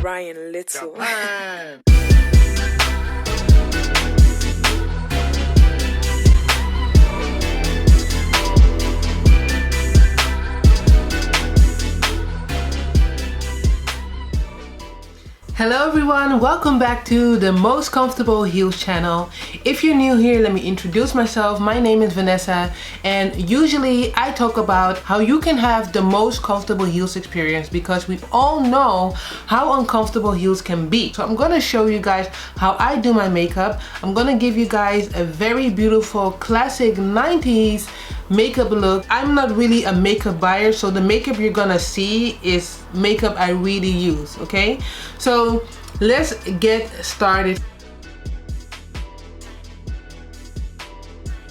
Ryan Little. Hello everyone, welcome back to the Most Comfortable Heels channel. If you're new here, let me introduce myself. My name is Vanessa and usually I talk about how you can have the most comfortable heels experience because we all know how uncomfortable heels can be. So I'm gonna show you guys how I do my makeup. I'm gonna give you guys a very beautiful classic 90s makeup look. I'm not really a makeup buyer, so the makeup you're gonna see is makeup I really use, okay? So let's get started.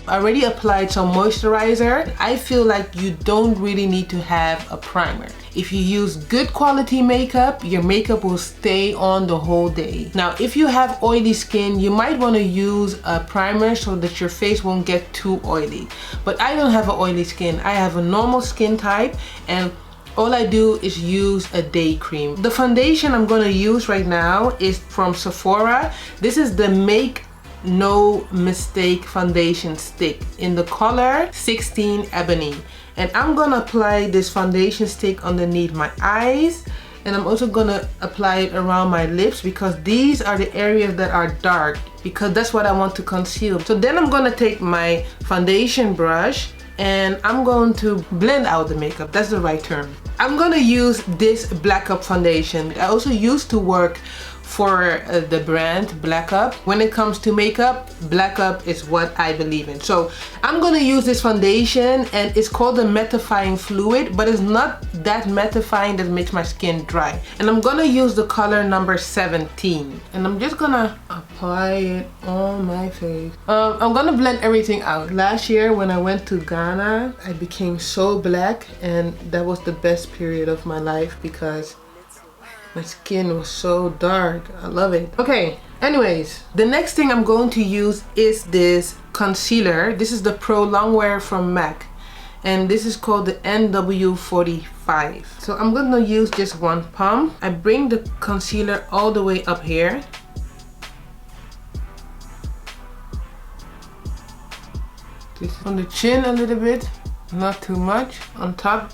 I already applied some moisturizer. I feel like you don't really need to have a primer. If you use good quality makeup, your makeup will stay on the whole day. Now, if you have oily skin, you might want to use a primer so that your face won't get too oily. But I don't have an oily skin. I have a normal skin type and all I do is use a day cream. The foundation I'm going to use right now is from Sephora. This is the Make No Mistake foundation stick in the color 16 Ebony. And I'm gonna apply this foundation stick underneath my eyes, and I'm also gonna apply it around my lips because these are the areas that are dark, because that's what I want to conceal. So then I'm gonna take my foundation brush and I'm going to blend out the makeup. That's the right term. I'm gonna use this BLACKUP foundation. I also used to work for the brand BLACKUP. When it comes to makeup, BLACKUP is what I believe in. So I'm gonna use this foundation and it's called the mattifying fluid, but it's not that mattifying that makes my skin dry. And I'm gonna use the color number 17. And I'm just gonna apply it on my face. I'm gonna blend everything out. Last year when I went to Ghana, I became so black and that was the best period of my life because my skin was so dark. I love it. Okay, anyways, the next thing I'm going to use is this concealer. This is the Pro Longwear from MAC. And this is called the NW45. So I'm going to use just one pump. I bring the concealer all the way up here. Just on the chin a little bit, not too much. On top.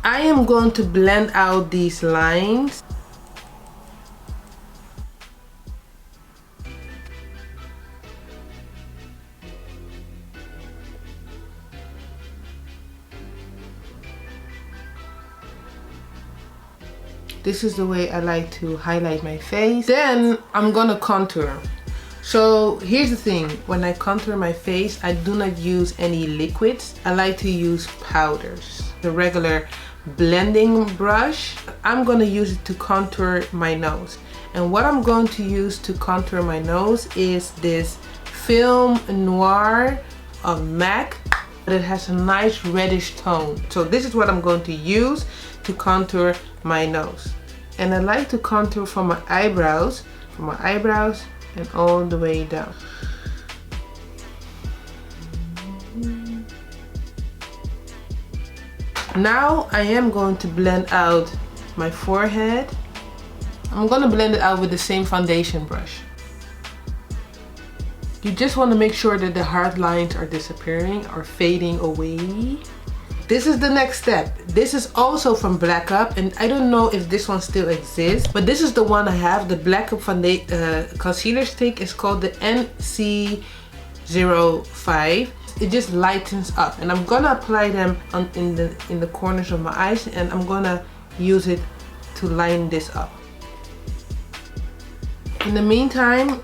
I am going to blend out these lines. This is the way I like to highlight my face. Then I'm gonna contour. So here's the thing, when I contour my face, I do not use any liquids. I like to use powders. The regular blending brush, I'm going to use it to contour my nose. And what I'm going to use to contour my nose is this Film Noir of MAC. It has a nice reddish tone. So this is what I'm going to use to contour my nose. And I like to contour from my eyebrows and all the way down. Now I am going to blend out my forehead. I'm going to blend it out with the same foundation brush. You just want to make sure that the hard lines are disappearing or fading away. This is the next step. This is also from BLACKUP, and I don't know if this one still exists, but this is the one I have. The BLACKUP concealer stick is called the NC05. It just lightens up, and I'm gonna apply them in the corners of my eyes, and I'm gonna use it to line this up. In the meantime,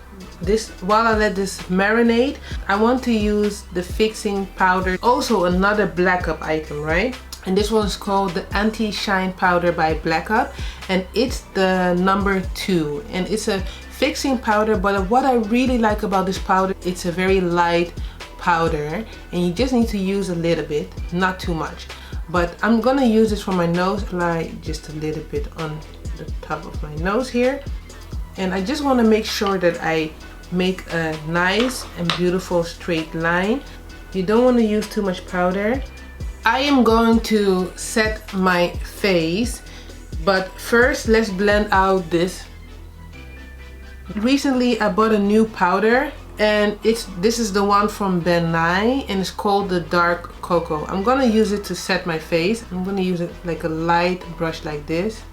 while I let this marinate, I want to use the fixing powder, also another BLACKUP item, right? And this one's called the Anti-Shine Powder by BLACKUP, and it's the number 2, and it's a fixing powder. But what I really like about this powder, it's a very light powder, and you just need to use a little bit, not too much. But I'm gonna use this for my nose, apply just a little bit on the top of my nose here. And I just want to make sure that I make a nice and beautiful straight line. You don't want to use too much powder. I am going to set my face But first, let's blend out this. Recently, I bought a new powder, and this is the one from BOBBI, and it's called the dark cocoa. I'm gonna use it to set my face. I'm gonna use it like a light brush like this.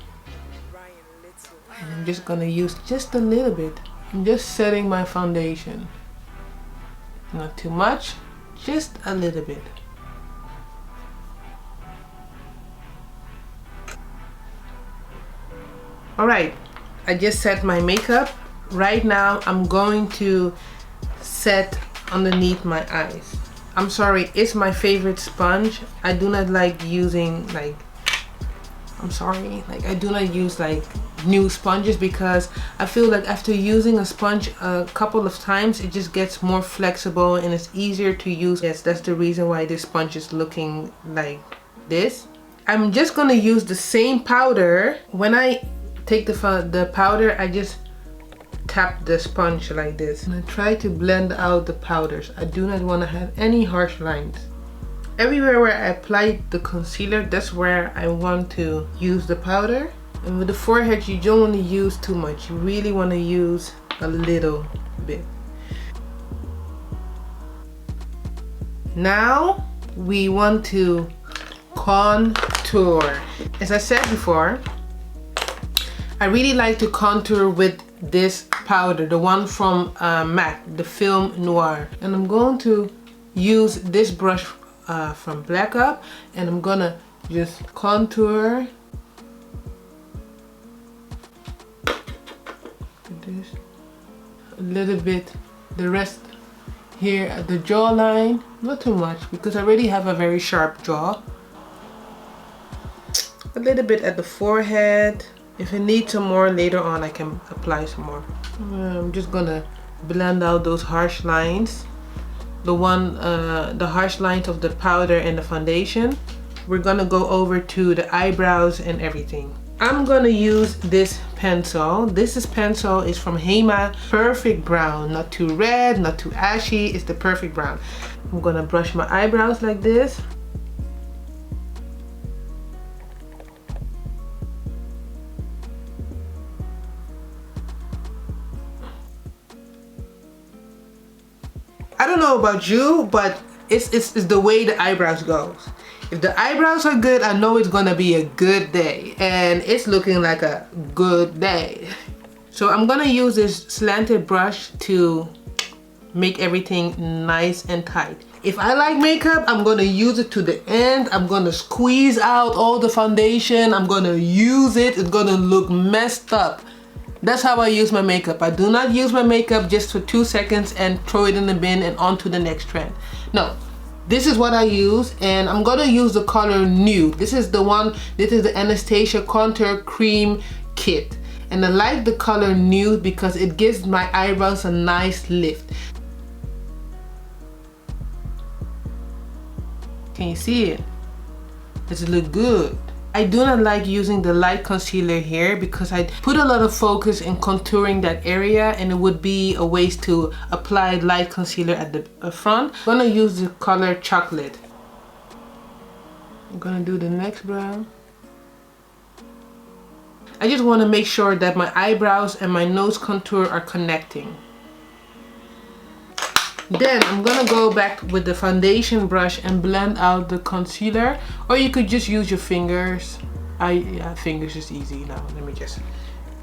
And I'm just gonna use just a little bit. I'm just setting my foundation. Not too much, just a little bit. Alright, I just set my makeup. Right now I'm going to set underneath my eyes. I'm sorry, it's my favorite sponge. I do not like using I do not use like new sponges, because I feel like after using a sponge a couple of times it just gets more flexible and it's easier to use. Yes, that's the reason why this sponge is looking like this. I'm just gonna use the same powder. When I take the powder, I just tap the sponge like this and I try to blend out the powders. I do not want to have any harsh lines. Everywhere where I apply the concealer, that's where I want to use the powder. And with the forehead, you don't want to use too much. You really want to use a little bit. Now we want to contour. As I said before, I really like to contour with this powder, the one from MAC, the Film Noir. And I'm going to use this brush from BLACKUP, and I'm gonna just contour this a little bit, the rest here at the jawline, not too much because I already have a very sharp jaw. A little bit at the forehead. If I need some more later on, I can apply some more. I'm just gonna blend out those harsh lines. The harsh lines of the powder and the foundation. We're gonna go over to the eyebrows and everything. I'm gonna use this pencil. This pencil is from HEMA, perfect brown, not too red, not too ashy. It's the perfect brown. I'm gonna brush my eyebrows like this. I don't know about you, but it's the way the eyebrows goes. If the eyebrows are good, I know it's gonna be a good day, and it's looking like a good day. So I'm gonna use this slanted brush to make everything nice and tight. If I like makeup, I'm gonna use it to the end. I'm gonna squeeze out all the foundation. I'm gonna use it. It's gonna look messed up. That's how I use my makeup. I do not use my makeup just for 2 seconds and throw it in the bin and on to the next trend. No, this is what I use, and I'm gonna use the color Nude. This is the Anastasia Contour Cream Kit. And I like the color Nude because it gives my eyebrows a nice lift. Can you see it? Does it look good? I do not like using the light concealer here because I put a lot of focus in contouring that area, and it would be a waste to apply light concealer at the front. I'm gonna use the color Chocolate. I'm gonna do the next brow. I just want to make sure that my eyebrows and my nose contour are connecting. Then I'm gonna go back with the foundation brush and blend out the concealer, or you could just use your fingers. Yeah, fingers is easy. Now let me just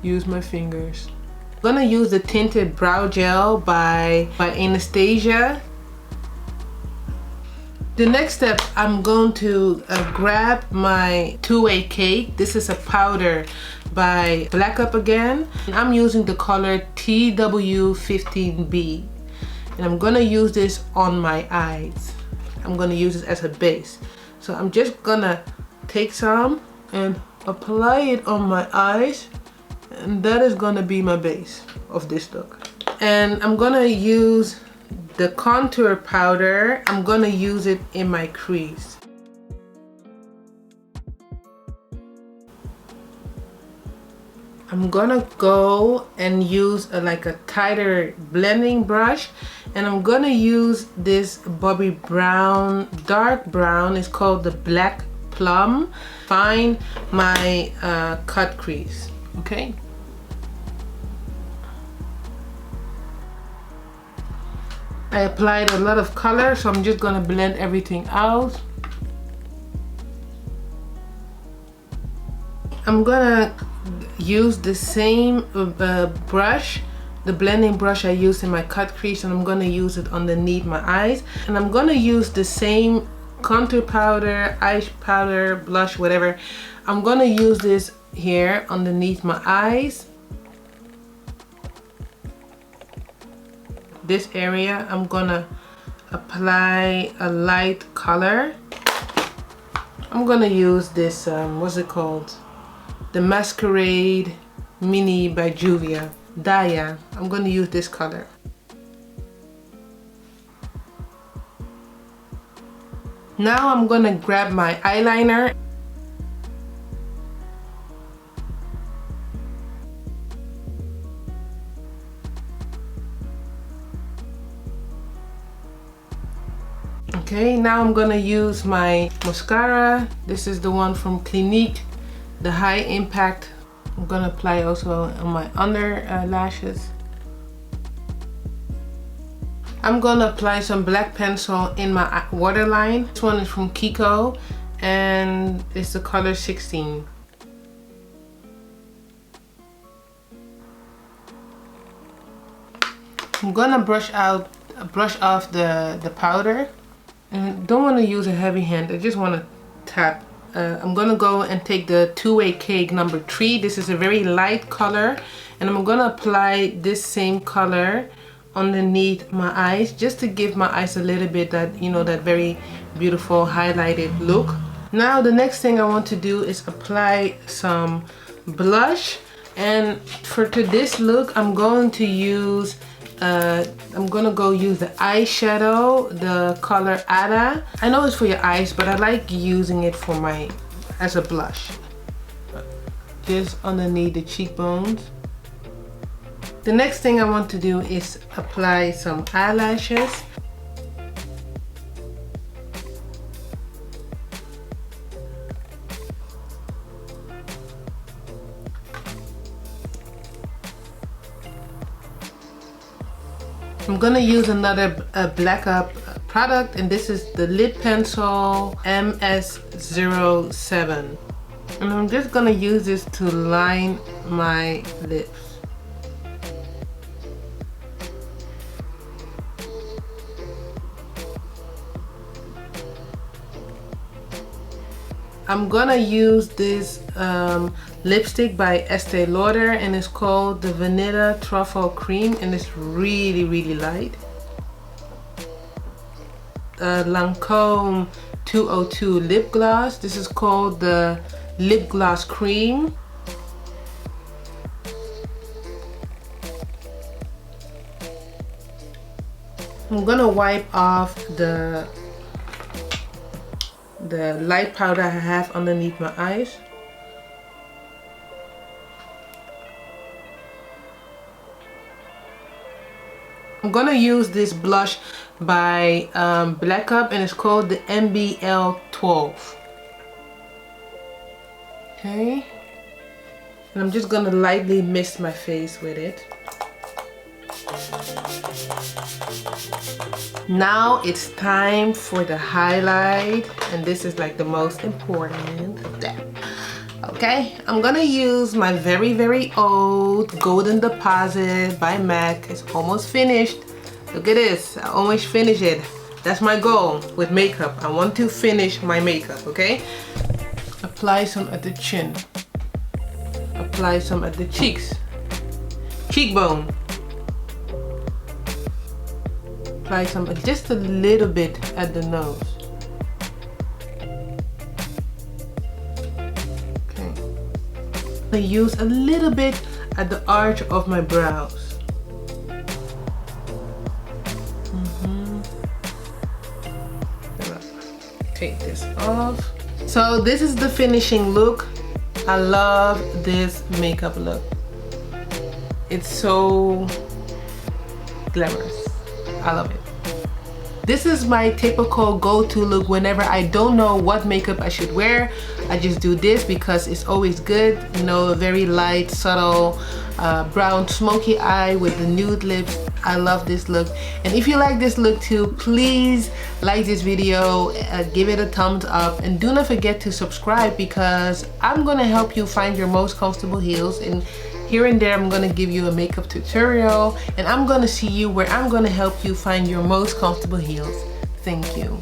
use my fingers. I'm gonna use the Tinted Brow Gel by Anastasia. The next step, I'm going to grab my two-way cake. This is a powder by BLACKUP again. And I'm using the color TW15B. And I'm gonna use this on my eyes. I'm gonna use this as a base. So I'm just gonna take some and apply it on my eyes. And that is gonna be my base of this look. And I'm gonna use the contour powder. I'm gonna use it in my crease. I'm gonna go and use like a tighter blending brush, and I'm gonna use this Bobbi brown, dark brown. It's called the Black PLUM. Find my cut crease, okay? I applied a lot of color, so I'm just gonna blend everything out. I'm gonna use the same brush, the blending brush I used in my cut crease, and I'm gonna use it underneath my eyes. And I'm gonna use the same contour powder, eye powder, blush, whatever. I'm gonna use this here underneath my eyes. This area, I'm gonna apply a light color. I'm gonna use this, what's it called? The Masquerade Mini by JUVIA, DAHIA. I'm gonna use this color. Now I'm gonna grab my eyeliner. Okay, now I'm gonna use my mascara. This is the one from Clinique, the High Impact. I'm gonna apply also on my under lashes. I'm gonna apply some black pencil in my waterline. This one is from KIKO and it's the color 16. I'm gonna brush off the powder, and don't want to use a heavy hand. I just want to tap. I'm gonna go and take the Two-Way Cake number 3. This is a very light color, and I'm gonna apply this same color underneath my eyes, just to give my eyes a little bit that, you know, that very beautiful highlighted look. Now the next thing I want to do is apply some blush, and for this look I'm going to use I'm gonna go use the eyeshadow, the color Ada. I know it's for your eyes, but I like using it for as a blush, just underneath the cheekbones. The next thing I want to do is apply some eyelashes. I'm gonna use another BLACKUP product, and this is the lip pencil MS07. And I'm just gonna use this to line my lips. I'm gonna use this lipstick by Estee Lauder, and it's called the Vanilla Truffle Cream, and it's really, really light. Lancome 202 lip gloss. This is called the Lip Gloss Cream. I'm gonna wipe off the light powder I have underneath my eyes. I'm gonna use this blush by BLACKUP, and it's called the MBL12. Okay, and I'm just gonna lightly mist my face with it. Now it's time for the highlight, and this is like the most important step. Okay, I'm gonna use my very, very old Golden Deposit by MAC. It's almost finished. Look at this, I almost finished it. That's my goal with makeup. I want to finish my makeup, okay? Apply some at the chin. Apply some at the cheeks. Cheekbone. Apply some, just a little bit at the nose. Okay. I use a little bit at the arch of my brows. Take this off. So this is the finishing look. I love this makeup look. It's so glamorous. I love it. This is my typical go-to look whenever I don't know what makeup I should wear. I just do this because it's always good, you know, a very light, subtle, brown smoky eye with the nude lips. I love this look. And if you like this look too, please like this video, give it a thumbs up, and do not forget to subscribe because I'm gonna help you find your most comfortable heels, and here and there I'm gonna give you a makeup tutorial, and I'm gonna see you where I'm gonna help you find your most comfortable heels. Thank you.